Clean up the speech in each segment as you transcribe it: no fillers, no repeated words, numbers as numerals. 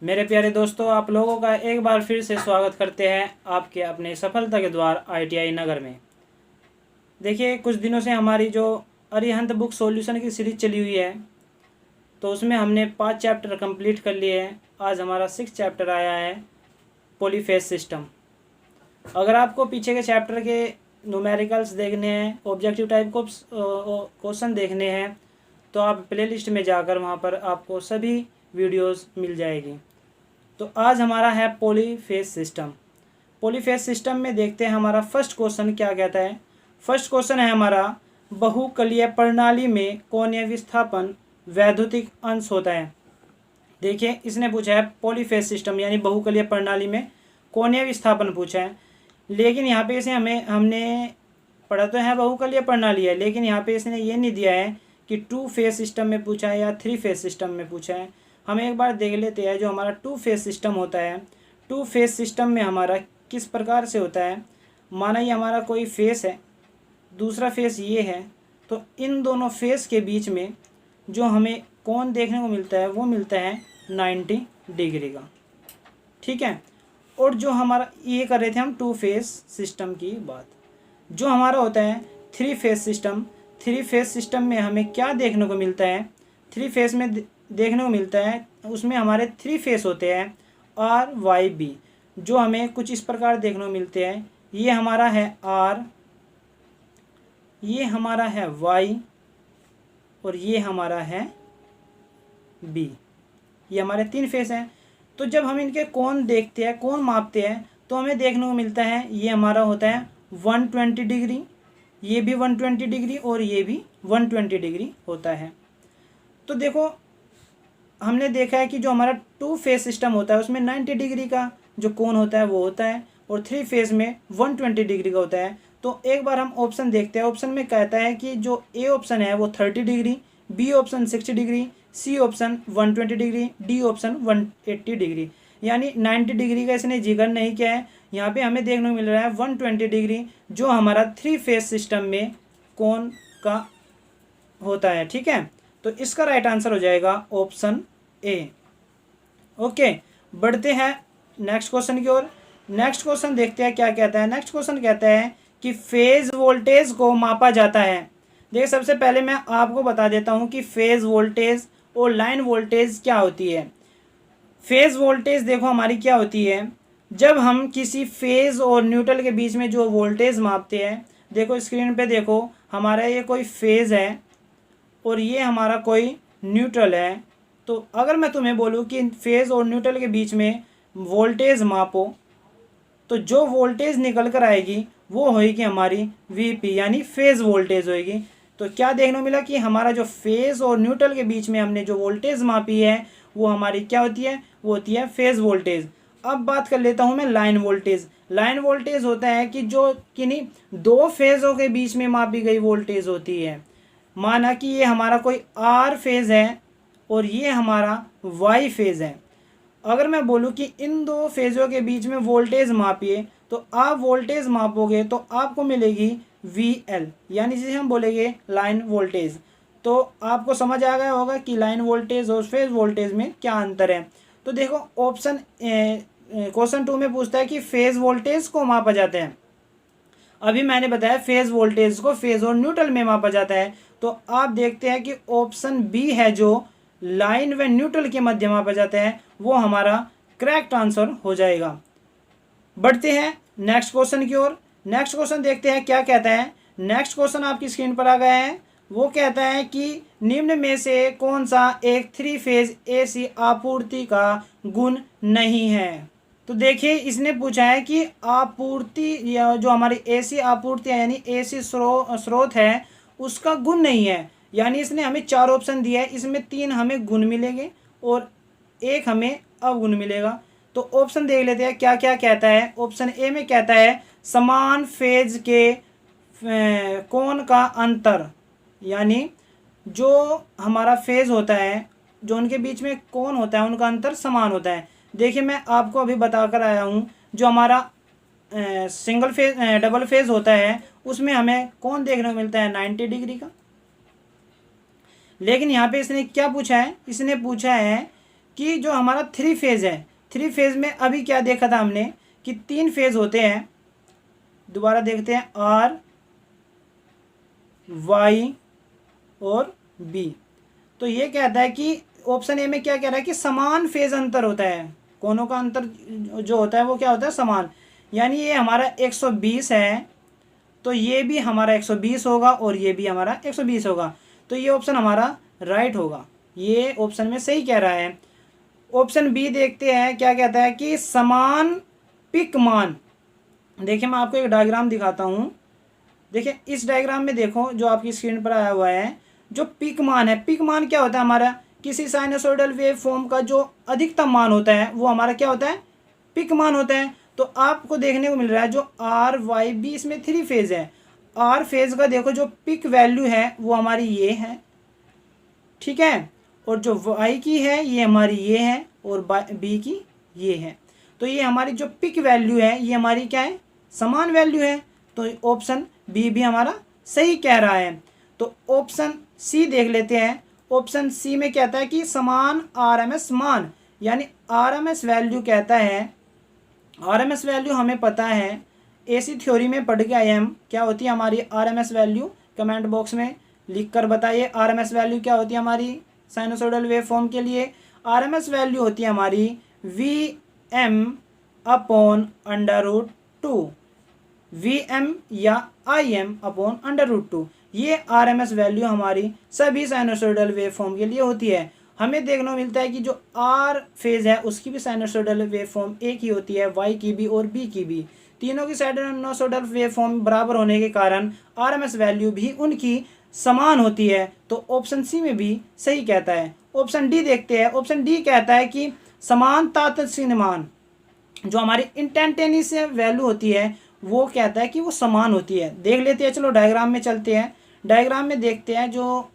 मेरे प्यारे दोस्तों, आप लोगों का एक बार फिर से स्वागत करते हैं आपके अपने सफलता के द्वार ITI नगर में। देखिए, कुछ दिनों से हमारी जो अरिहंत बुक सॉल्यूशन की सीरीज चली हुई है, तो उसमें हमने 5 चैप्टर कंप्लीट कर लिए हैं। आज हमारा 6 चैप्टर आया है, पॉलीफेज सिस्टम। अगर आपको पीछे के चैप्टर के न्यूमेरिकल्स देखने हैं, ऑब्जेक्टिव टाइप को क्वेश्चन देखने हैं, तो आप प्लेलिस्ट में जाकर वहाँ पर आपको सभी वीडियोस मिल जाएगी। तो आज हमारा है पॉलीफेज सिस्टम। पॉलीफेज सिस्टम में देखते हैं हमारा फर्स्ट क्वेश्चन क्या कहता है। फर्स्ट क्वेश्चन है हमारा, बहुकलीय प्रणाली में कोणीय विस्थापन वैद्युतिक अंश होता है। देखिए, इसने पूछा है पॉलीफेज सिस्टम यानी बहुकलीय प्रणाली में कोणीय विस्थापन पूछा है, लेकिन यहाँ पे इसे हमने पढ़ा तो है बहुकलीय प्रणाली है, लेकिन यहाँ पे इसने ये नहीं दिया है कि 2 फेज सिस्टम में पूछा है या 3 फेज सिस्टम में पूछा है। हम एक बार देख लेते हैं जो हमारा 2 फेज सिस्टम होता है। 2 फेज सिस्टम में हमारा किस प्रकार से होता है। माना ये हमारा कोई फेस है, दूसरा फेस ये है, तो इन दोनों फेस के बीच में जो हमें कोण देखने को मिलता है वो मिलता है 90 डिग्री का। ठीक है। और जो हमारा ये कर रहे थे हम 2 फेज सिस्टम की बात, जो हमारा होता है 3 फेज सिस्टम। 3 फेज सिस्टम में हमें क्या देखने को मिलता है, 3 फेज में देखने को मिलता है, उसमें हमारे 3 फेस होते हैं RYB, जो हमें कुछ इस प्रकार देखने को मिलते हैं। ये हमारा है R, ये हमारा है Y और ये हमारा है B। ये हमारे 3 फेस हैं। तो जब हम इनके कोण देखते हैं, कोण मापते हैं, तो हमें देखने को मिलता है ये हमारा होता है 120 डिग्री, ये भी 120 डिग्री और ये भी 120 डिग्री होता है। तो देखो, हमने देखा है कि जो हमारा 2 फेज सिस्टम होता है उसमें 90 डिग्री का जो कोण होता है वो होता है, और 3 फेज में 120 डिग्री का होता है। तो एक बार हम ऑप्शन देखते हैं। ऑप्शन में कहता है कि जो ए ऑप्शन है वो 30 degree, B option 60 degree, C option 120 degree, D option 180 degree. यानी 90 डिग्री का इसने जिक्र नहीं किया है। यहाँ पे हमें देखने को मिल रहा है 120 डिग्री, जो हमारा 3 फेज सिस्टम में कोण का होता है। ठीक है, तो इसका राइट आंसर हो जाएगा ऑप्शन ए। ओके, बढ़ते हैं नेक्स्ट क्वेश्चन की ओर। नेक्स्ट क्वेश्चन देखते हैं क्या कहता है। नेक्स्ट क्वेश्चन कहता है कि फेज वोल्टेज को मापा जाता है। देखिए, सबसे पहले मैं आपको बता देता हूं कि फेज वोल्टेज और लाइन वोल्टेज क्या होती है। फेज वोल्टेज देखो हमारी क्या होती है, जब हम किसी फेज और न्यूट्रल के बीच में जो वोल्टेज मापते हैं। देखो स्क्रीन पे देखो, हमारा ये कोई फेज है और ये हमारा कोई न्यूट्रल है। तो अगर मैं तुम्हें बोलूँ कि फेज और न्यूट्रल के बीच में वोल्टेज मापो, तो जो वोल्टेज निकल कर आएगी वो होएगी हमारी VP यानी फेज वोल्टेज होएगी। तो क्या देखने को मिला कि हमारा जो फेज और न्यूट्रल के बीच में हमने जो वोल्टेज मापी है वो हमारी क्या होती है, वो होती है फेज वोल्टेज। अब बात कर लेता हूँ मैं लाइन वोल्टेज। लाइन वोल्टेज होता है कि जो किन्हीं 2 फेजों के बीच में मापी गई वोल्टेज होती है। माना कि ये हमारा कोई R फेज है और ये हमारा Y फेज है। अगर मैं बोलूँ कि इन 2 फेजों के बीच में वोल्टेज मापिए, तो आप वोल्टेज मापोगे तो आपको मिलेगी VL, यानी जिसे हम बोलेंगे लाइन वोल्टेज। तो आपको समझ आ गया होगा कि लाइन वोल्टेज और फेज वोल्टेज में क्या अंतर है। तो देखो, ऑप्शन क्वेश्चन 2 में पूछता है कि फेज वोल्टेज को मापा जाता है। अभी मैंने बताया फेज वोल्टेज को फेज और न्यूट्रल में मापा जाता है। तो आप देखते हैं कि ऑप्शन बी है, जो लाइन व न्यूट्रल के मध्य मापा जाता है, वो हमारा करेक्ट आंसर हो जाएगा। बढ़ते हैं नेक्स्ट क्वेश्चन की ओर। नेक्स्ट क्वेश्चन देखते हैं क्या कहता है। नेक्स्ट क्वेश्चन आपकी स्क्रीन पर आ गया है। वो कहता है कि निम्न में से कौन सा एक 3 फेज AC आपूर्ति का गुण नहीं है। तो देखिए, इसने पूछा है कि आपूर्ति या जो हमारी AC आपूर्ति है यानी AC स्रोत है उसका गुण नहीं है। यानी इसने हमें 4 ऑप्शन दिया है, इसमें 3 हमें गुण मिलेंगे और 1 हमें अवगुण मिलेगा। तो ऑप्शन देख लेते हैं क्या क्या कहता है। ऑप्शन ए में कहता है समान फेज के कोण का अंतर, यानी जो हमारा फेज होता है, जो उनके बीच में कोण होता है उनका अंतर समान होता है। देखिए, मैं आपको अभी बता कर आया हूँ, जो हमारा सिंगल फेज डबल फेज होता है उसमें हमें कोण देखने को मिलता है 90 डिग्री का। लेकिन यहाँ पे इसने क्या पूछा है, इसने पूछा है कि जो हमारा थ्री फेज़ है, थ्री फेज़ में अभी क्या देखा था हमने कि तीन फेज़ होते हैं। दोबारा देखते हैं, आर, वाई और बी। तो ये कहता है कि ऑप्शन ए में क्या कह रहा है कि समान फेज अंतर होता है, कोनों का अंतर जो होता है वो क्या होता है, समान। यानी ये हमारा 120 है, तो ये भी हमारा 120 होगा और ये भी हमारा 120 होगा। तो ये ऑप्शन हमारा राइट होगा, ये ऑप्शन में सही कह रहा है। ऑप्शन बी देखते हैं क्या कहता है कि समान पिक मान। देखिए मैं आपको एक डायग्राम दिखाता हूँ। देखिए इस डायग्राम में देखो जो आपकी स्क्रीन पर आया हुआ है, जो पिक मान है, पिक मान क्या होता है हमारा, किसी साइनसोइडल वेव फॉर्म का जो अधिकतम मान होता है वो हमारा क्या होता है, पिक मान होता है। तो आपको देखने को मिल रहा है जो आर वाई बी, इसमें थ्री फेज है। आर फेज का देखो जो पिक वैल्यू है वो हमारी ये है, ठीक है, और जो वाई की है ये हमारी ये है और बी की ये है। तो ये हमारी जो पिक वैल्यू है ये हमारी क्या है, समान वैल्यू है। तो ऑप्शन बी भी हमारा सही कह रहा है। तो ऑप्शन सी देख लेते हैं। ऑप्शन सी में कहता है कि समान आरएमएस मान, यानी आरएमएस वैल्यू कहता है, आरएमएस वैल्यू हमें पता है, एसी थ्योरी में पढ़ के आए हम, क्या होती है हमारी आरएमएस वैल्यू, कमेंट बॉक्स में लिख कर बताइए आरएमएस वैल्यू क्या होती है हमारी साइनोसॉइडल वेव फॉर्म के लिए। आरएमएस वैल्यू होती है हमारी वी अपॉन √2, वी या आई अपॉन √2। ये आरएमएस वैल्यू हमारी सभी साइनोसॉइडल वेव फॉर्म के लिए होती है। हमें देखने को मिलता है कि जो आर फेज है उसकी भी साइनोसॉइडल वेव फॉर्म एक ही होती है, वाई की भी और बी की भी। तीनों की साइनोसॉइडल वेव फॉर्म बराबर होने के कारण आरएमएस वैल्यू भी उनकी समान होती है। तो ऑप्शन सी में भी सही कहता है। ऑप्शन डी देखते हैं। ऑप्शन डी कहता है कि समान तात्कालिक मान, जो हमारी इंस्टैंटेनियस वैल्यू होती है वो कहता है कि वो समान होती है। देख लेते हैं, चलो डायग्राम में चलते हैं। डायग्राम में देखते हैं जो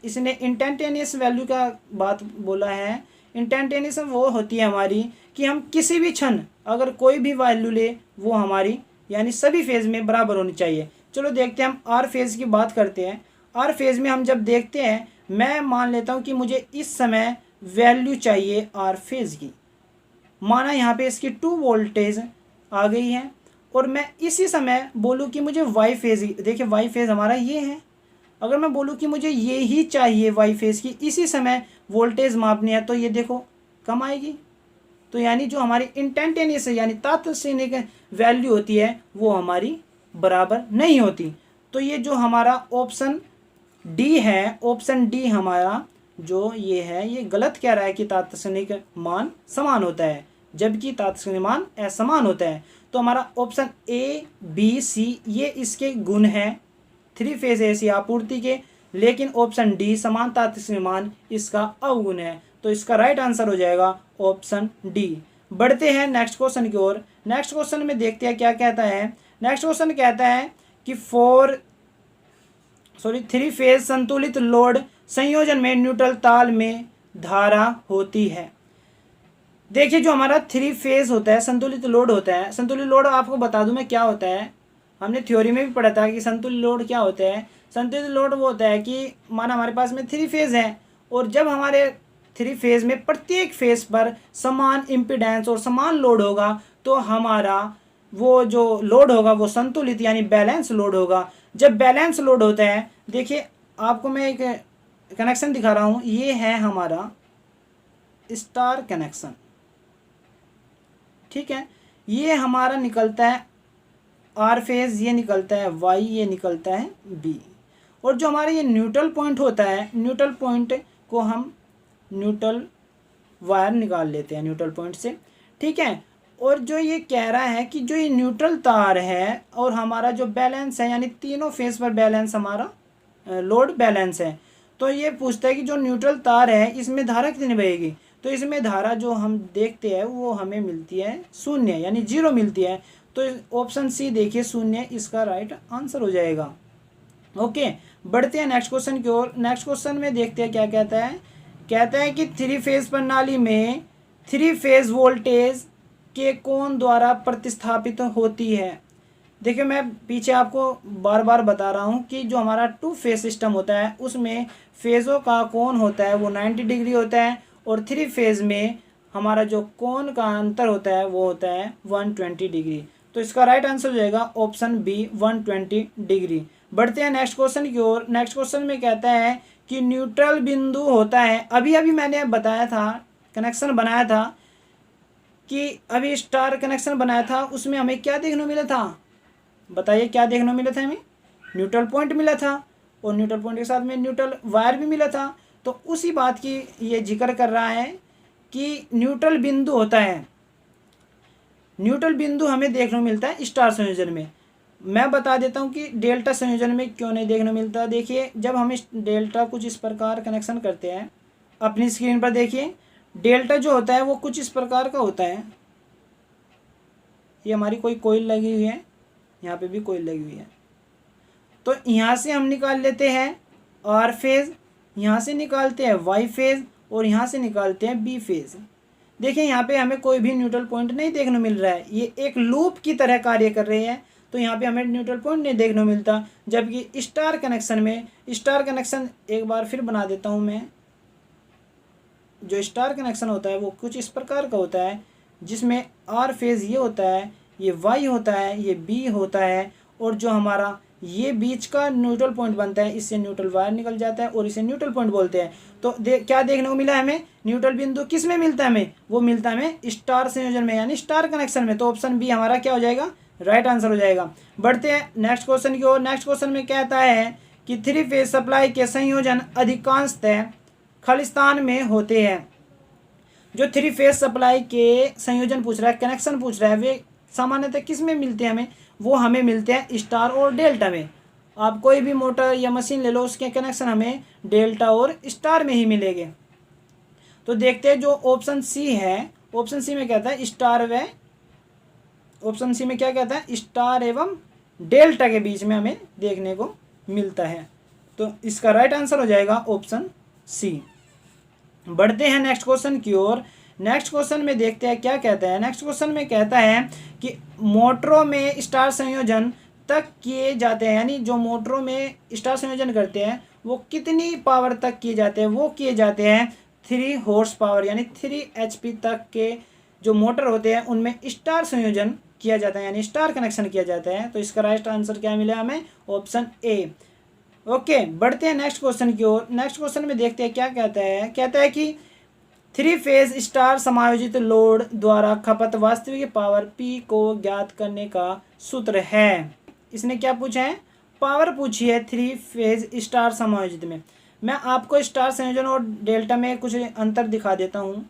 इसने इंस्टैंटेनियस वैल्यू का बात बोला है। इंस्टैंटेनियस वो होती है हमारी कि हम किसी भी क्षण अगर कोई भी वैल्यू ले वो हमारी यानी सभी फेज में बराबर होनी चाहिए। चलो देखते हैं, हम आर फेज की बात करते हैं। आर फेज में हम जब देखते हैं, मैं मान लेता हूँ कि मुझे इस समय वैल्यू चाहिए आर फेज की, माना यहाँ पे इसकी 2 वोल्टेज आ गई है, और मैं इसी समय बोलूँ कि मुझे वाई फेज, देखिए वाई फेज हमारा ये है, अगर मैं बोलूँ कि मुझे ये ही चाहिए वाई फेज की, इसी समय वोल्टेज मापनी है, तो ये देखो कम आएगी। तो यानी जो हमारी इंस्टैंटेनियस यानी तात्कालिक वैल्यू होती है वो हमारी बराबर नहीं होती। तो ये जो हमारा ऑप्शन डी है, ऑप्शन डी हमारा जो ये है ये गलत कह रहा है कि तात्कालिक मान समान होता है, जबकि तात्कालिक मान असमान होता है। तो हमारा ऑप्शन ए बी सी ये इसके गुण हैं थ्री फेज एसी आपूर्ति के, लेकिन ऑप्शन डी समान तात्कालिक मान इसका अवगुण है। तो इसका राइट आंसर हो जाएगा ऑप्शन डी। बढ़ते हैं नेक्स्ट क्वेश्चन की ओर। नेक्स्ट क्वेश्चन में देखते हैं क्या कहता है। नेक्स्ट क्वेश्चन कहता है कि थ्री फेज संतुलित लोड संयोजन में न्यूट्रल ताल में धारा होती है। देखिए जो हमारा थ्री फेज होता है, संतुलित लोड होता है। संतुलित लोड आपको बता दूं मैं क्या होता है, हमने थ्योरी में भी पढ़ा था कि संतुलित लोड क्या होता है। संतुलित लोड वो होता है कि माना हमारे पास में थ्री फेज है, और जब हमारे थ्री फेज में प्रत्येक फेज पर समान इम्पीडेंस और समान लोड होगा, तो हमारा वो जो लोड होगा वो संतुलित यानी बैलेंस लोड होगा। जब बैलेंस लोड होता है, देखिए आपको मैं एक कनेक्शन दिखा रहा हूँ, ये है हमारा स्टार कनेक्शन, ठीक है। ये हमारा निकलता है आर फेज, ये निकलता है वाई, ये निकलता है बी। और जो हमारा ये न्यूट्रल पॉइंट होता है, न्यूट्रल पॉइंट को हम न्यूट्रल वायर निकाल लेते हैं न्यूट्रल पॉइंट से, ठीक है। और जो ये कह रहा है कि जो ये न्यूट्रल तार है और हमारा जो बैलेंस है यानी तीनों फेज पर बैलेंस हमारा लोड बैलेंस है, तो ये पूछता है कि जो न्यूट्रल तार है इसमें धारा कितनी बहेगी। तो इसमें धारा जो हम देखते हैं वो हमें मिलती है 0 यानी 0 मिलती है। तो ऑप्शन सी देखिए 0 इसका राइट आंसर हो जाएगा। ओके, बढ़ते हैं नेक्स्ट क्वेश्चन की ओर। नेक्स्ट क्वेश्चन में देखते हैं क्या कहता है। कहता है कि थ्री फेज प्रणाली में थ्री फेज वोल्टेज के कोण द्वारा प्रतिस्थापित होती है। देखिए मैं पीछे आपको बार बार बता रहा हूँ कि जो हमारा 2 फेज सिस्टम होता है उसमें फेज़ों का कोण होता है वो 90 डिग्री होता है, और 3 फेज़ में हमारा जो कोण का अंतर होता है वो होता है 120 डिग्री। तो इसका राइट आंसर हो जाएगा ऑप्शन बी 120 डिग्री। बढ़ते हैं नेक्स्ट क्वेश्चन की ओर। नेक्स्ट क्वेश्चन में कहता है कि न्यूट्रल बिंदु होता है, अभी अभी मैंने बताया था, कनेक्शन बनाया था कि अभी स्टार कनेक्शन बनाया था, उसमें हमें क्या देखने को मिला था, बताइए क्या देखने को मिला था, हमें न्यूट्रल पॉइंट मिला था और न्यूट्रल पॉइंट के साथ में न्यूट्रल वायर भी मिला था। तो उसी बात की ये जिक्र कर रहा है कि न्यूट्रल बिंदु होता है। न्यूट्रल बिंदु हमें देखने को मिलता है स्टार संयोजन में। मैं बता देता हूँ कि डेल्टा संयोजन में क्यों नहीं देखने को मिलता। देखिए जब हम इस डेल्टा कुछ इस प्रकार कनेक्शन करते हैं, अपनी स्क्रीन पर देखिए, डेल्टा जो होता है वो कुछ इस प्रकार का होता है। ये हमारी कोई कोईल लगी हुई है, यहाँ पे भी कोईल लगी हुई है। तो यहाँ से हम निकाल लेते हैं आर फेज़, यहाँ से निकालते हैं वाई फेज़ और यहाँ से निकालते हैं बी फेज़। देखिए यहाँ पे हमें कोई भी न्यूट्रल पॉइंट नहीं देखने को मिल रहा है, ये एक लूप की तरह कार्य कर रही है। तो यहाँ पे हमें न्यूट्रल पॉइंट नहीं देखने को मिलता। जबकि स्टार कनेक्शन में, स्टार कनेक्शन एक बार फिर बना देता हूँ मैं, जो स्टार कनेक्शन होता है वो कुछ इस प्रकार का होता है, जिसमें आर फेज़ ये होता है, ये वाई होता है, ये बी होता है, और जो हमारा ये बीच का न्यूट्रल पॉइंट बनता है, इससे न्यूट्रल वायर निकल जाता है और इसे न्यूट्रल पॉइंट बोलते हैं। तो क्या देखने को मिला हमें, न्यूट्रल बिंदु किस में मिलता है हमें, वो मिलता है हमें स्टार संयोजन में, यानी स्टार कनेक्शन में। तो ऑप्शन बी हमारा क्या हो जाएगा, राइट आंसर हो जाएगा। बढ़ते हैं नेक्स्ट क्वेश्चन की ओर। नेक्स्ट क्वेश्चन में कहता है कि 3 फेज सप्लाई के संयोजन अधिकांशतः खालिस्तान में होते हैं। जो 3 फेज सप्लाई के संयोजन पूछ रहा है, कनेक्शन पूछ रहा है, वे सामान्यतः किस में मिलते हैं हमें, वो हमें मिलते हैं स्टार और डेल्टा में। आप कोई भी मोटर या मशीन ले लो, उसके कनेक्शन हमें डेल्टा और स्टार में ही मिलेंगे। तो देखते हैं जो ऑप्शन सी है, ऑप्शन सी में कहता है स्टार व, ऑप्शन सी में क्या कहता है, स्टार एवं डेल्टा के बीच में हमें देखने को मिलता है। तो इसका राइट आंसर हो जाएगा ऑप्शन सी। बढ़ते हैं नेक्स्ट क्वेश्चन की ओर। नेक्स्ट क्वेश्चन में देखते हैं क्या कहता है। नेक्स्ट क्वेश्चन में कहता है कि मोटरों में स्टार संयोजन तक किए जाते हैं, यानी जो मोटरों में स्टार संयोजन करते हैं वो कितनी पावर तक किए जाते हैं, वो किए जाते हैं 3 हॉर्स पावर, यानी 3 HP तक के जो मोटर होते हैं उनमें स्टार संयोजन किया जाता है, यानी स्टार कनेक्शन किया जाता है। तो इसका राइट आंसर क्या मिला हमें, ऑप्शन ए। ओके, बढ़ते हैं नेक्स्ट क्वेश्चन की ओर। नेक्स्ट क्वेश्चन में देखते हैं क्या कहता है। कहता है कि 3 फेज स्टार समायोजित लोड द्वारा खपत वास्तविक पावर P को ज्ञात करने का सूत्र है। इसने क्या पूछा है, पावर पूछी है 3 फेज स्टार समायोजित में। मैं आपको स्टार संयोजन और डेल्टा में कुछ अंतर दिखा देता हूँ।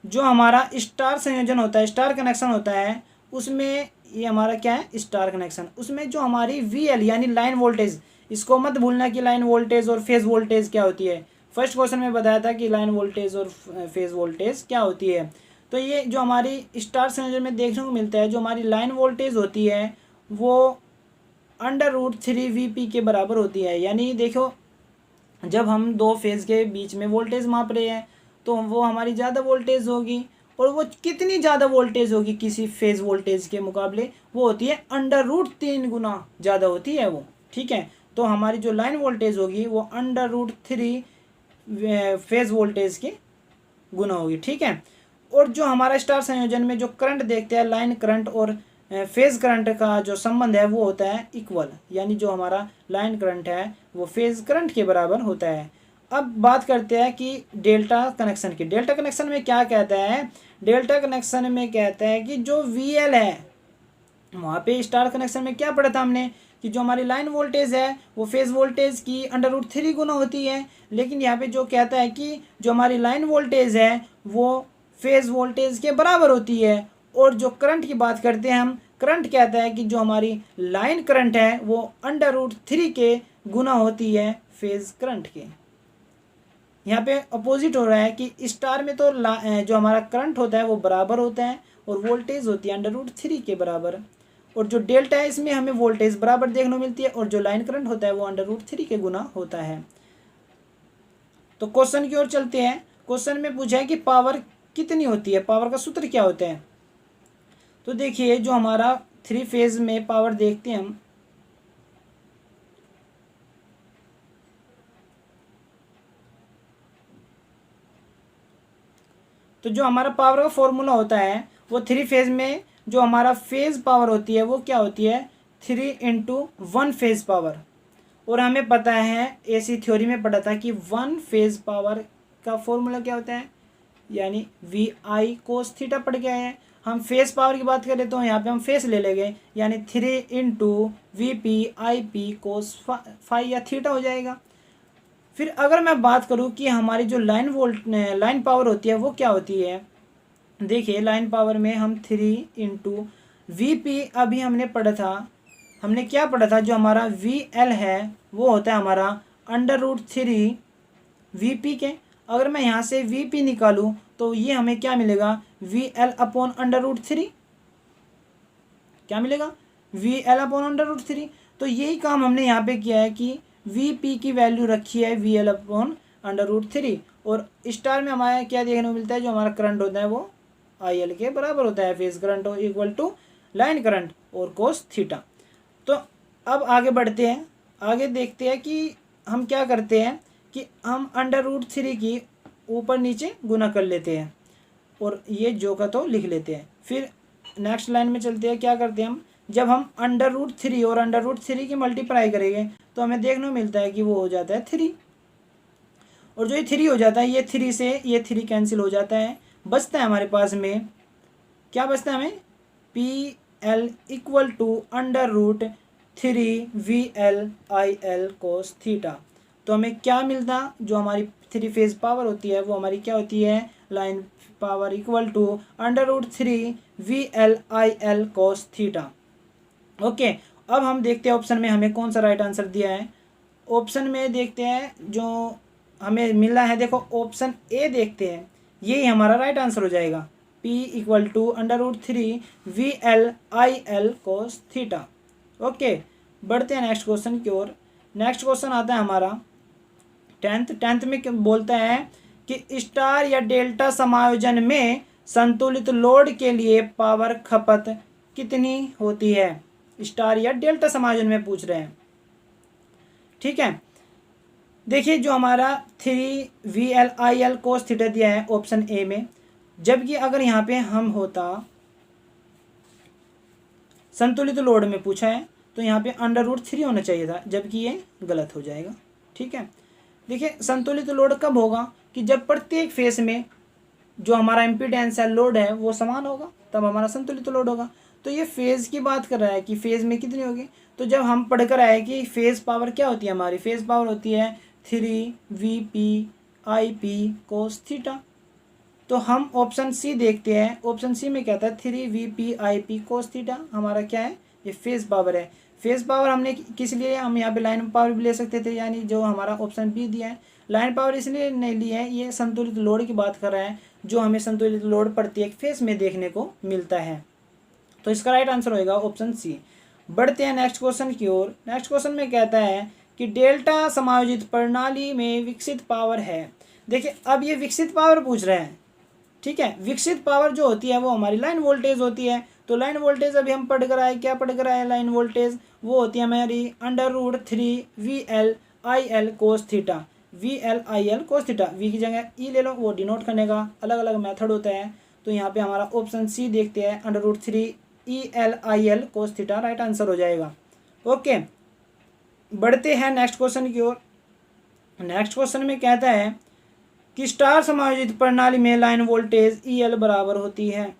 जो हमारा स्टार संयोजन होता है, स्टार कनेक्शन होता है, उसमें ये हमारा क्या है, स्टार कनेक्शन, उसमें जो हमारी VL यानी लाइन वोल्टेज, इसको मत भूलना कि लाइन वोल्टेज और फेज वोल्टेज क्या होती है। फर्स्ट क्वेश्चन में बताया था कि लाइन वोल्टेज और फेज वोल्टेज क्या होती है। तो ये जो हमारी स्टार संयोजन में देखने को मिलता है, जो हमारी लाइन वोल्टेज होती है वो √3 VP के बराबर होती है। यानी देखो जब हम 2 फेज के बीच में वोल्टेज माप रहे हैं तो वो हमारी ज़्यादा वोल्टेज होगी, और वो कितनी ज़्यादा वोल्टेज होगी किसी फेज वोल्टेज के मुकाबले, वो होती है √3 गुना ज़्यादा होती है वो, ठीक है। तो हमारी जो लाइन वोल्टेज होगी वो √3 फेज वोल्टेज के गुना होगी, ठीक है। और जो हमारा स्टार संयोजन में जो करंट देखते हैं, लाइन करंट और फेज करंट का जो संबंध है वो होता है इक्वल, यानी जो हमारा लाइन करंट है वो फेज करंट के बराबर होता है। अब बात करते हैं कि डेल्टा कनेक्शन की। डेल्टा कनेक्शन में क्या कहता है, डेल्टा कनेक्शन में कहता है कि जो VL है, वहाँ पे स्टार कनेक्शन में क्या पढ़ा था हमने कि जो हमारी लाइन वोल्टेज है वो फेज वोल्टेज की √3 गुना होती है। लेकिन यहाँ पे जो कहता है कि जो हमारी लाइन वोल्टेज है वो फेज वोल्टेज के बराबर होती है। और जो करंट की बात करते हैं हम, करंट कहता है कि जो हमारी लाइन करंट है वो √3 के गुना होती है फेज करंट के। यहाँ पे अपोजिट हो रहा है कि स्टार में तो जो हमारा करंट होता है वो बराबर होता है और वोल्टेज होती है √3 के बराबर, और जो डेल्टा है इसमें हमें वोल्टेज बराबर देखने को मिलती है और जो लाइन करंट होता है वो √3 के गुना होता है। तो क्वेश्चन की ओर चलते हैं। क्वेश्चन में पूछा है कि पावर कितनी होती है, पावर का सूत्र क्या होता है। तो देखिए जो हमारा 3 फेज में पावर देखते हैं हम, तो जो हमारा पावर का फॉर्मूला होता है वो थ्री फेज में जो हमारा फेज पावर होती है वो क्या होती है, 3 × 1 फेज पावर। और हमें पता है एसी थ्योरी में पढ़ा था कि 1 फेज पावर का फॉर्मूला क्या होता है, यानी वी आई कोस थीटा पड़ गया है। हम फेस पावर की बात करें तो यहाँ पे हम फेस ले लेंगे, यानी 3 × VP/IP कोस फाई या थीटा हो जाएगा। फिर अगर मैं बात करूँ कि हमारी जो लाइन पावर होती है वो क्या होती है, देखिए लाइन पावर में हम 3 × VP अभी हमने पढ़ा था, हमने क्या पढ़ा था, जो हमारा VL है वो होता है हमारा √3 VP के। अगर मैं यहाँ से VP निकालूँ तो ये हमें क्या मिलेगा, VL/√3 क्या मिलेगा, VL/√3। तो यही काम हमने यहाँ पे किया है कि VP की वैल्यू रखी है VL/√3 और स्टार में हमारा क्या देखने को मिलता है, जो हमारा करंट होता है वो IL के बराबर होता है, phase current equal to line current और कोस थीटा। तो अब आगे बढ़ते हैं, आगे देखते हैं कि हम क्या करते हैं कि हम √3 की ऊपर नीचे गुना कर लेते हैं और ये जो का तो लिख लेते हैं। फिर नेक्स्ट लाइन में चलते हैं, क्या करते हैं हम, जब हम √3 और √3 की मल्टीप्लाई करेंगे तो हमें देखने को मिलता है कि वो हो जाता है 3, और जो ये 3 हो जाता है ये 3 से ये 3 कैंसिल हो जाता है, बचता है हमारे पास में क्या बचता है हमें, PL = √3 VL/IL कोस थीटा। तो हमें क्या मिलता, जो हमारी 3 फेज पावर होती है वो हमारी क्या होती है, line power equal to √3 VL/IL cos theta. Okay, अब हम देखते हैं ऑप्शन में हमें कौन सा राइट आंसर दिया है। ऑप्शन में देखते हैं जो हमें मिला है, देखो ऑप्शन ए देखते हैं, यही हमारा राइट आंसर हो जाएगा, P = √3 VL/IL cos theta. Okay, बढ़ते हैं नेक्स्ट क्वेश्चन की ओर। नेक्स्ट क्वेश्चन आता है हमारा 10th में बोलता है कि स्टार या डेल्टा समायोजन में संतुलित लोड के लिए पावर खपत कितनी होती है, स्टार या डेल्टा समायोजन में पूछ रहे हैं। ठीक है, देखिए जो हमारा 3 VL/IL कोस थीटा दिया है ऑप्शन ए में, जबकि अगर यहाँ पे हम होता संतुलित लोड में पूछा है तो यहाँ पे √3 होना चाहिए था, जबकि ये गलत हो जाएगा। ठीक है, देखिए संतुलित लोड कब होगा, कि जब प्रत्येक फेस में जो हमारा इम्पीडेंस है, लोड है, वो समान होगा, तब हमारा संतुलित लोड होगा। तो ये फेज की बात कर रहा है कि फेज में कितनी होगी, तो जब हम पढ़कर आए कि फेज पावर क्या होती है, हमारी फेज पावर होती है 3 VP/IP कोस थीटा। तो हम ऑप्शन सी देखते हैं, ऑप्शन सी में क्या था, 3 VP/IP कोस थीटा हमारा क्या है, ये फेज पावर है। फेज पावर हमने किस लिए, हम यहाँ पे लाइन पावर भी ले सकते थे, यानी जो हमारा ऑप्शन बी दिया है, लाइन पावर इसलिए नहीं ली है, ये संतुलित लोड की बात कर रहा है, जो हमें संतुलित लोड प्रत्येक फेज में देखने को मिलता है। तो इसका राइट आंसर होएगा ऑप्शन सी। बढ़ते हैं नेक्स्ट क्वेश्चन की ओर। नेक्स्ट क्वेश्चन में कहता है कि डेल्टा समायोजित प्रणाली में विकसित पावर है। देखिए अब ये विकसित पावर पूछ रहे हैं। ठीक है, विकसित पावर जो होती है वो हमारी लाइन वोल्टेज होती है। तो लाइन वोल्टेज अभी हम पढ़ कर आए, क्या पढ़ कर आए, लाइन वोल्टेज वो होती है हमारी √3 VL/IL cos theta, VL/IL cos theta. V की जगह ई ले लो, वो डिनोट करने का अलग अलग मेथड होता है। तो यहाँ पे हमारा ऑप्शन सी देखते हैं, √3 EL/IL cos theta right answer हो जाएगा। ओके, बढ़ते हैं नेक्स्ट क्वेश्चन की ओर। नेक्स्ट क्वेश्चन में कहता है कि स्टार समायोजित प्रणाली में लाइन वोल्टेज EL बराबर होती है।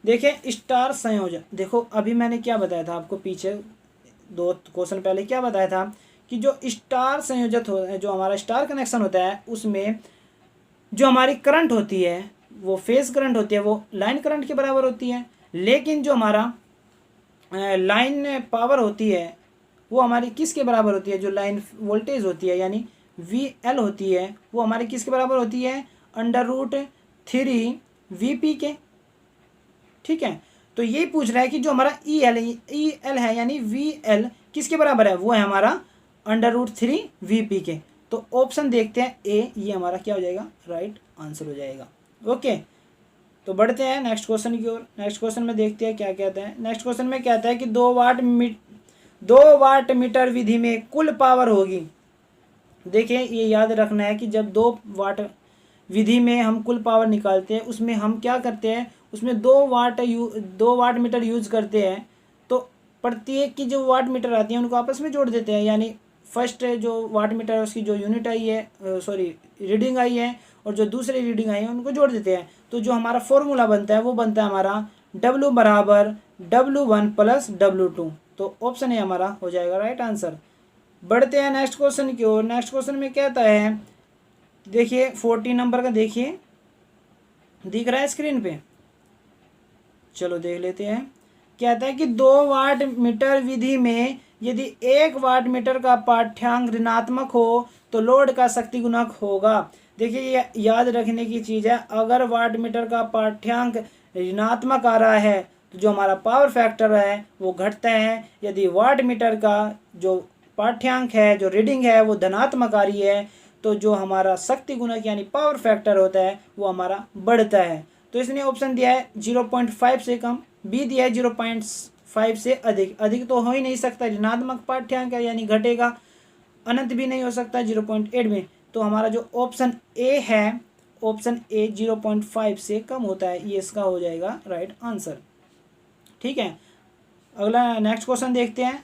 देखिए स्टार संयोजन, देखो अभी मैंने क्या बताया था आपको, पीछे 2 क्वेश्चन पहले क्या बताया था कि जो स्टार संयोजित हो, जो हमारा स्टार कनेक्शन होता है उसमें जो हमारी करंट होती है वो फेज करंट होती है, वो लाइन करंट के बराबर होती है। लेकिन जो हमारा लाइन पावर होती है वो हमारी किसके बराबर होती है, जो लाइन वोल्टेज होती है यानी VL होती है, वो हमारी किसके बराबर होती है, √3 VP के। ठीक है, तो यही पूछ रहा है कि जो हमारा EL है यानी VL किसके बराबर है, वो है हमारा √3 VP के। तो ऑप्शन देखते हैं ए, ये हमारा क्या हो जाएगा, राइट आंसर हो जाएगा। ओके, तो बढ़ते हैं नेक्स्ट क्वेश्चन की ओर। नेक्स्ट क्वेश्चन में देखते हैं क्या कहता है। नेक्स्ट क्वेश्चन में कहता है कि 2 वाट मीटर विधि में कुल पावर होगी। देखिए ये याद रखना है कि जब 2 वाट विधि में हम कुल पावर निकालते हैं, उसमें हम क्या करते हैं, उसमें 2 वाट मीटर यूज करते हैं। तो प्रत्येक की जो वाट मीटर आती है उनको आपस में जोड़ देते हैं, यानी फर्स्ट जो वाट मीटर है उसकी जो यूनिट आई है, सॉरी रीडिंग आई है, और जो दूसरी रीडिंग आई है उनको जोड़ देते हैं। तो जो हमारा फॉर्मूला बनता है वो बनता है हमारा W बराबर W1 प्लस W2। तो ऑप्शन है हमारा हो जाएगा राइट आंसर। बढ़ते हैं नेक्स्ट क्वेश्चन की ओर। नेक्स्ट क्वेश्चन में कहता है, देखिए 14 नंबर का, देखिए दिख रहा है स्क्रीन पे, चलो देख लेते हैं। कहता है कि 2 वाट मीटर विधि में यदि 1 वाट मीटर का पाठ्यांक ऋणात्मक हो तो लोड का शक्ति गुणक होगा। देखिए ये याद रखने की चीज़ है, अगर वाट मीटर का पाठ्यांक ऋणात्मक आ रहा है तो जो हमारा पावर फैक्टर है वो घटता है। यदि वाट मीटर का जो पाठ्यांक है, जो रीडिंग है वो धनात्मक आ रही है, तो जो हमारा शक्ति गुणक यानी पावर फैक्टर होता है वो हमारा बढ़ता है। तो इसने ऑप्शन दिया है 0.5 से कम, बी दिया है 0.5 से अधिक। अधिक तो हो ही नहीं सकता, ऋणात्मक पाठ्यांक है यानी घटेगा, अनंत भी नहीं हो सकता 0.8 में। तो हमारा जो ऑप्शन ए है, ऑप्शन ए 0.5 से कम होता है, ये इसका हो जाएगा राइट आंसर। ठीक है, अगला नेक्स्ट क्वेश्चन देखते हैं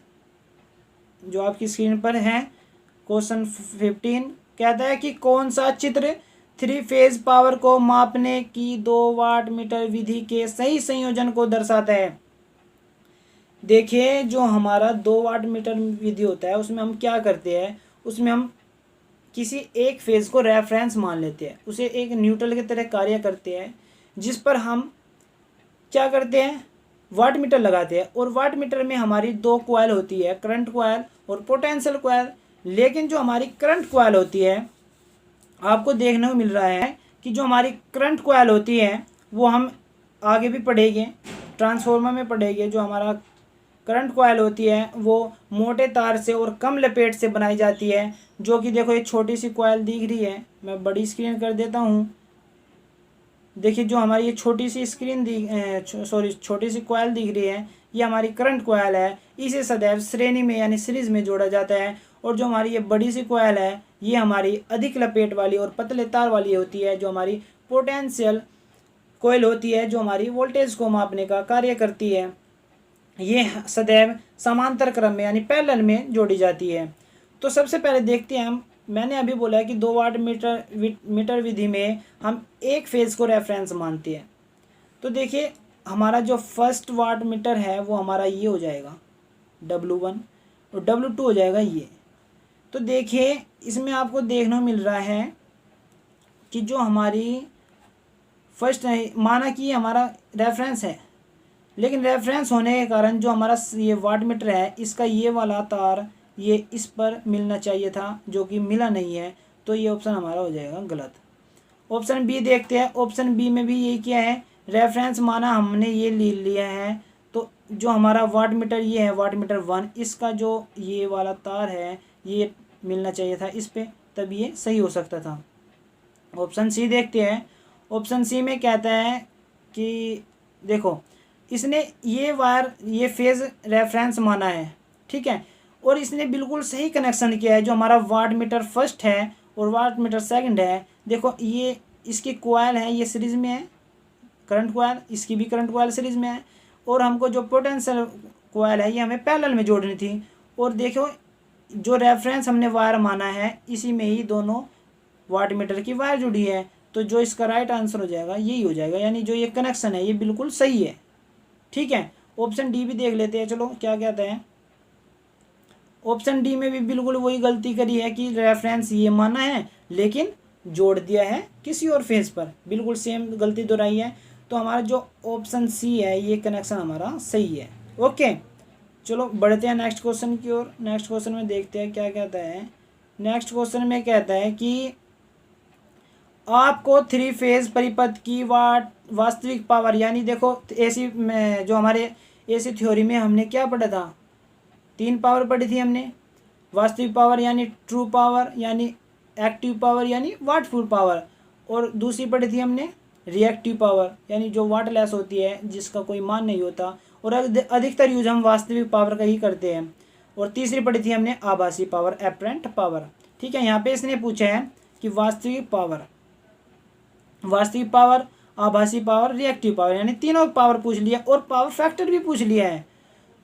जो आपकी स्क्रीन पर है। क्वेश्चन 15 कहता है कि कौन सा चित्र 3 फेज पावर को मापने की 2 वाट मीटर विधि के सही संयोजन को दर्शाता है। देखिए जो हमारा 2 वाट मीटर विधि होता है उसमें हम क्या करते हैं, उसमें हम किसी एक फेज को रेफरेंस मान लेते हैं, उसे एक न्यूट्रल की तरह कार्य करते हैं, जिस पर हम क्या करते हैं, वाट मीटर लगाते हैं। और वाट मीटर में हमारी 2 कॉइल होती है, करंट कॉइल और पोटेंशियल कॉइल। लेकिन जो हमारी करंट कॉइल होती है, आपको देखने को मिल रहा है कि जो हमारी करंट कॉइल होती है वो हम आगे भी पढ़ेंगे, ट्रांसफार्मर में पढ़ेंगे। जो हमारा करंट कॉइल होती है वो मोटे तार से और कम लपेट से बनाई जाती है, जो कि देखो ये छोटी सी कॉइल दिख रही है, मैं बड़ी स्क्रीन कर देता हूँ। देखिए जो हमारी ये छोटी सी छोटी सी कॉइल दिख रही है, ये हमारी करंट कॉइल है। इसे सदैव श्रेणी में यानी सीरीज में जोड़ा जाता है। और जो हमारी ये बड़ी सी कॉइल है ये हमारी अधिक लपेट वाली और पतले तार वाली होती है, जो हमारी पोटेंशियल कॉइल होती है, जो हमारी वोल्टेज को मापने का कार्य करती है। ये सदैव समांतर क्रम में यानी पैरेलल में जोड़ी जाती है। तो सबसे पहले देखते हैं हम, मैंने अभी बोला है कि 2 वाट मीटर विधि में हम एक फेज को रेफरेंस मानते हैं। तो देखिए हमारा जो फर्स्ट वाट मीटर है वो हमारा ये हो जाएगा W1 और W2 हो जाएगा ये। तो देखिए इसमें आपको देखने को मिल रहा है कि जो हमारी फर्स्ट माना कि हमारा रेफरेंस है, लेकिन रेफरेंस होने के कारण जो हमारा ये वाट मीटर है इसका ये वाला तार ये इस पर मिलना चाहिए था, जो कि मिला नहीं है। तो ये ऑप्शन हमारा हो जाएगा गलत। ऑप्शन बी देखते हैं। ऑप्शन बी में भी यही किया है, रेफरेंस माना हमने ये ले लिया है। तो जो हमारा वाट मीटर ये है वाट मीटर 1, इसका जो ये वाला तार है ये मिलना चाहिए था इस पे, तब ये सही हो सकता था। ऑप्शन सी देखते हैं। ऑप्शन सी में कहता है कि देखो इसने ये वायर ये फेज रेफरेंस माना है, ठीक है, और इसने बिल्कुल सही कनेक्शन किया है। जो हमारा वाट मीटर फर्स्ट है और वाट मीटर सेकंड है, देखो ये इसकी कॉइल है ये सीरीज में है, करंट कॉइल, इसकी भी करंट कॉइल सीरीज में है। और हमको जो पोटेंशियल कॉइल है ये हमें पैरेलल में जोड़नी थी। और देखो जो रेफरेंस हमने वायर माना है इसी में ही दोनों वाट मीटर की वायर जुड़ी है। तो जो इसका राइट आंसर हो जाएगा यही हो जाएगा, यानी जो ये कनेक्शन है ये बिल्कुल सही है। ठीक है, ऑप्शन डी भी देख लेते हैं, चलो क्या कहते हैं। ऑप्शन डी में भी बिल्कुल वही गलती करी है कि रेफरेंस ये माना है लेकिन जोड़ दिया है किसी और फेज पर, बिल्कुल सेम गलती दोहराई है। तो हमारा जो ऑप्शन सी है ये कनेक्शन हमारा सही है। ओके, चलो बढ़ते हैं नेक्स्ट क्वेश्चन की ओर। नेक्स्ट क्वेश्चन में देखते हैं क्या कहता है। नेक्स्ट क्वेश्चन में कहता है कि आपको 3 फेज परिपथ की वास्तविक पावर, यानी देखो एसी में जो हमारे एसी थ्योरी में हमने क्या पढ़ा था, 3 पावर पढ़ी थी हमने। वास्तविक पावर यानी ट्रू पावर, यानी एक्टिव पावर यानी वाटफुल पावर, और दूसरी पढ़ी थी हमने रिएक्टिव पावर यानी जो वाटलेस होती है जिसका कोई मान नहीं होता, और अधिकतर यूज हम वास्तविक पावर का ही करते हैं। और तीसरी पढ़ी थी हमने आभासी पावर, एपरेंट पावर। ठीक है, यहाँ पे इसने पूछा है कि वास्तविक पावर वास्तविक पावर, आभासी पावर, रिएक्टिव पावर, यानी तीनों पावर पूछ लिया और पावर फैक्टर भी पूछ लिया है।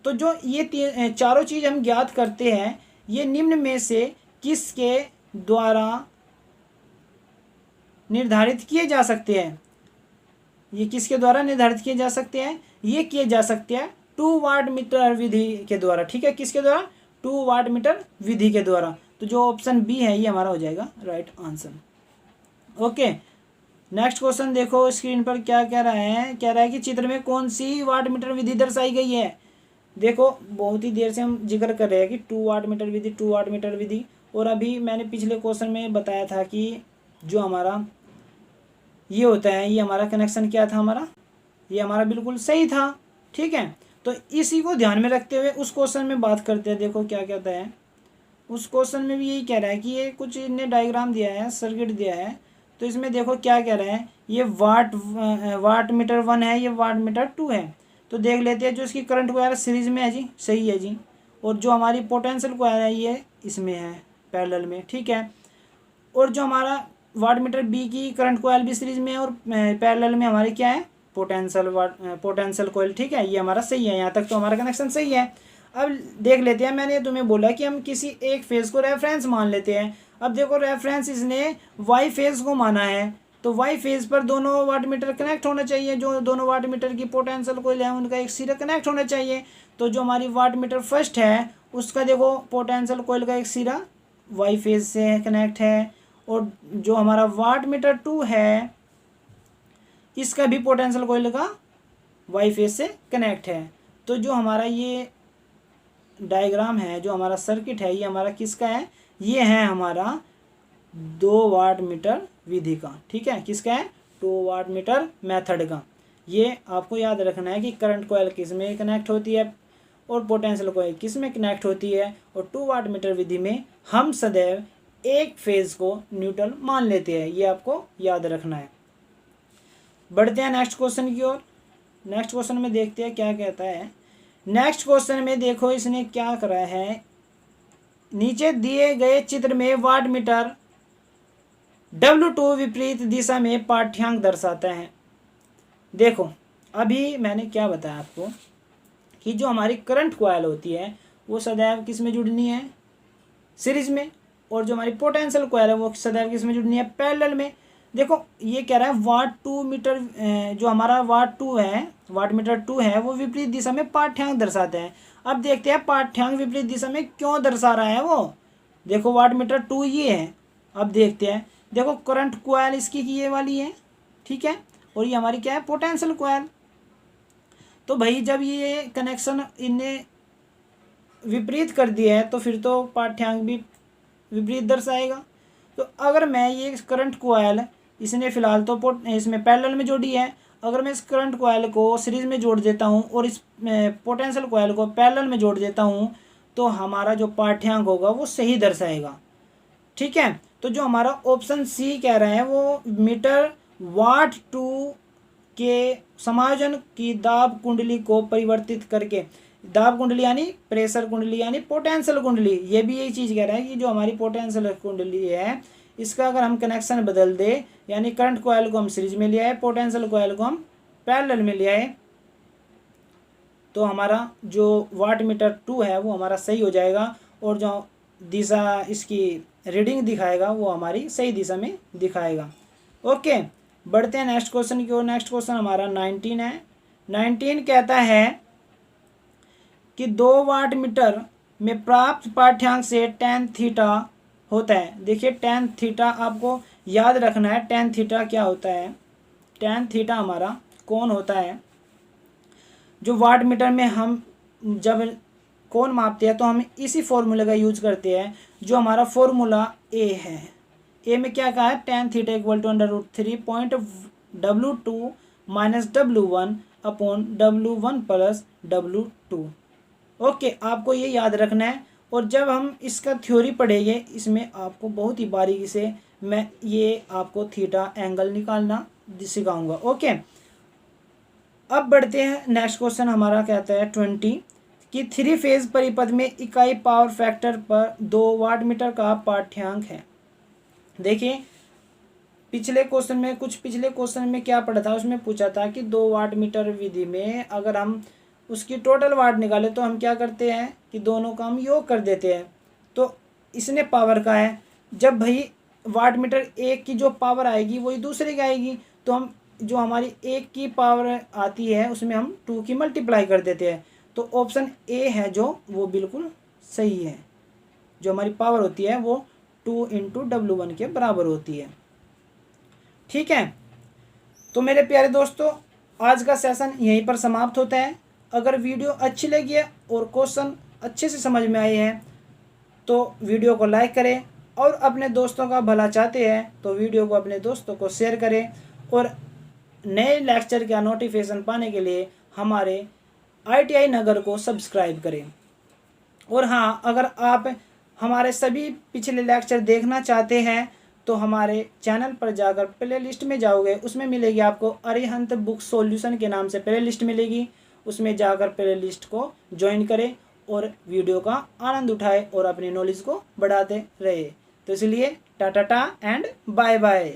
तो जो ये चारों चीज़ हम ज्ञात करते हैं, ये निम्न में से किसके द्वारा निर्धारित किए जा सकते हैं? ये किसके द्वारा निर्धारित किए जा सकते हैं? ये किए जा सकते हैं 2 वाट मीटर विधि के द्वारा। ठीक है, किसके द्वारा? 2 वाट मीटर विधि के द्वारा। तो जो ऑप्शन बी है ये हमारा हो जाएगा right answer. Okay, next question देखो स्क्रीन पर क्या कह रहा है। कह रहा है कि चित्र में कौन सी वाट मीटर विधि दर्शाई गई है। देखो बहुत ही देर से हम जिक्र कर रहे हैं कि 2 वाट मीटर विधि, 2 वाट मीटर विधि, और अभी मैंने पिछले क्वेश्चन में बताया था कि जो हमारा ये होता है, ये हमारा कनेक्शन क्या था, हमारा ये हमारा बिल्कुल सही था। ठीक है, तो इसी को ध्यान में रखते हुए उस क्वेश्चन में बात करते हैं। देखो क्या कहता है उस क्वेश्चन में भी यही कह रहा है कि ये कुछ इनने डायग्राम दिया है, सर्किट दिया है। तो इसमें देखो क्या कह रहा है, ये वाट मीटर 1 है, ये वाट मीटर 2 है। तो देख लेते हैं, जो इसकी करंट कॉइल सीरीज में है जी, सही है जी, और जो हमारी पोटेंशियल कॉइल है ये इसमें है पैरेलल में। ठीक है, और जो हमारा वाट मीटर बी की करंट कॉइल भी सीरीज में है और पैरेलल में हमारी क्या है, पोटेंशियल कॉइल। ठीक है, ये हमारा सही है, यहाँ तक तो हमारा कनेक्शन सही है। अब देख लेते हैं, मैंने तुम्हें बोला कि हम किसी एक फेज को रेफरेंस मान लेते हैं। अब देखो रेफरेंस इसने वाई फेज को माना है, तो वाई फेज पर दोनों वाट मीटर कनेक्ट होना चाहिए। जो दोनों वाट मीटर की पोटेंशियल कॉइल है उनका एक सिरा कनेक्ट होना चाहिए। तो जो हमारी वाट मीटर फर्स्ट है उसका देखो पोटेंशियल कॉइल का एक सिरा वाई फेज से कनेक्ट है, और जो हमारा वाट मीटर 2 है इसका भी पोटेंशियल कॉइल का वाई फेज से कनेक्ट है। तो जो हमारा ये डायग्राम है, जो हमारा सर्किट है, ये हमारा किसका है, ये है हमारा 2 वाट मीटर विधि का। ठीक है, किसका है, 2 वाट मीटर मेथड का। ये आपको याद रखना है कि करंट कॉइल किस में कनेक्ट होती है और पोटेंशियल कॉइल किस में कनेक्ट होती है, और 2 वाट मीटर विधि में हम सदैव एक फेज को न्यूट्रल मान लेते हैं। ये आपको याद रखना है। बढ़ते हैं नेक्स्ट क्वेश्चन की ओर। नेक्स्ट क्वेश्चन में देखते हैं क्या कहता है। नेक्स्ट क्वेश्चन में देखो इसने क्या करा है, नीचे दिए गए चित्र में वाट मीटर W2 विपरीत दिशा में पाठ्यांक दर्शाता है। देखो अभी मैंने क्या बताया आपको कि जो हमारी करंट कॉइल होती है वो सदैव किस में जुड़नी है, सीरीज में, और जो हमारी पोटेंशियल कॉइल है वो सदैव किस में जुड़नी है, पैरेलल में। देखो ये कह रहा है वाट 2 मीटर, जो हमारा वाट 2 है, वाट मीटर 2 है, वो विपरीत दिशा में पाठ्यांक दर्शाते हैं। अब देखते हैं पाठ्यांक विपरीत दिशा में क्यों दर्शा रहा है वो। देखो वाट मीटर 2 ये है। अब देखते हैं, देखो करंट कॉइल इसकी ये वाली है, ठीक है, और ये हमारी क्या है, पोटेंशियल कॉइल। तो भाई जब ये कनेक्शन इनने विपरीत कर दिया है तो फिर तो पाठ्यांक भी विपरीत दर्शाएगा। तो अगर मैं ये करंट कॉइल इसने फिलहाल तो इसमें पैरेलल में जोड़ी है, अगर मैं इस करंट कॉइल को सीरीज में जोड़ देता हूँ और इस पोटेंशियल कॉइल को पैरेलल में जोड़ देता हूँ तो हमारा जो पाठ्यांक होगा वो सही दर्शाएगा। ठीक है, तो जो हमारा ऑप्शन सी कह रहे हैं वो मीटर वाट 2 के समायोजन की दाब कुंडली को परिवर्तित करके, दाब कुंडली यानी प्रेशर कुंडली यानी पोटेंशियल कुंडली, ये भी यही चीज़ कह रहा है कि जो हमारी पोटेंशियल कुंडली है इसका अगर हम कनेक्शन बदल दे, यानी करंट कॉइल को हम सीरीज में ले आए, पोटेंशियल कॉइल को हम पैरेलल में ले आए, तो हमारा जो वाट मीटर 2 है वो हमारा सही हो जाएगा, और जो दिशा इसकी रीडिंग दिखाएगा वो हमारी सही दिशा में दिखाएगा। ओके, बढ़ते हैं नेक्स्ट क्वेश्चन की ओर। नेक्स्ट क्वेश्चन हमारा 19 है। 19 कहता है कि 2 वाट मीटर में प्राप्त पाठ्यांक से tan थीटा होता है। देखिए tan थीटा आपको याद रखना है, tan थीटा क्या होता है। tan थीटा हमारा कोण होता है। जो वाट मीटर में हम जब कोण मापते हैं तो हम इसी फॉर्मूले का यूज करते हैं, जो हमारा फॉर्मूला ए है। ए में क्या कहा है, tan theta equal to √3.W2 minus W1 upon W1 plus W2। Okay, आपको ये याद रखना है, और जब हम इसका थ्योरी पढ़ेंगे इसमें आपको बहुत ही बारीकी से मैं ये आपको थीटा एंगल निकालना सिखाऊंगा। ओके, अब बढ़ते हैं नेक्स्ट क्वेश्चन हमारा कहता है 20 कि 3 फेज परिपथ में इकाई पावर फैक्टर पर 2 वाट मीटर का पाठ्यांक है। देखिए पिछले क्वेश्चन में क्या पढ़ा था, उसमें पूछा था कि 2 वाट मीटर विधि में अगर हम उसकी टोटल वाट निकाले तो हम क्या करते हैं कि दोनों का हम योग कर देते हैं। तो इसने पावर का है, जब भाई वाट मीटर एक की जो पावर आएगी वही दूसरे की आएगी, तो हम जो हमारी एक की पावर आती है उसमें हम 2 की मल्टीप्लाई कर देते हैं। तो ऑप्शन ए है जो वो बिल्कुल सही है। जो हमारी पावर होती है वो 2 इंटू W1 के बराबर होती है। ठीक है, तो मेरे प्यारे दोस्तों आज का सेशन यहीं पर समाप्त होता है। अगर वीडियो अच्छी लगी है और क्वेश्चन अच्छे से समझ में आए हैं तो वीडियो को लाइक करें, और अपने दोस्तों का भला चाहते हैं तो वीडियो को अपने दोस्तों को शेयर करें, और नए लेक्चर का नोटिफिकेशन पाने के लिए हमारे ITI नगर को सब्सक्राइब करें। और हाँ, अगर आप हमारे सभी पिछले लेक्चर देखना चाहते हैं तो हमारे चैनल पर जाकर प्ले लिस्ट में जाओगे, उसमें मिलेगी आपको अरिहंत बुक सॉल्यूशन के नाम से प्ले लिस्ट मिलेगी। उसमें जाकर प्ले लिस्ट को ज्वाइन करें और वीडियो का आनंद उठाए और अपनी नॉलेज को बढ़ाते रहे। तो इसलिए टाटा एंड बाय बाय।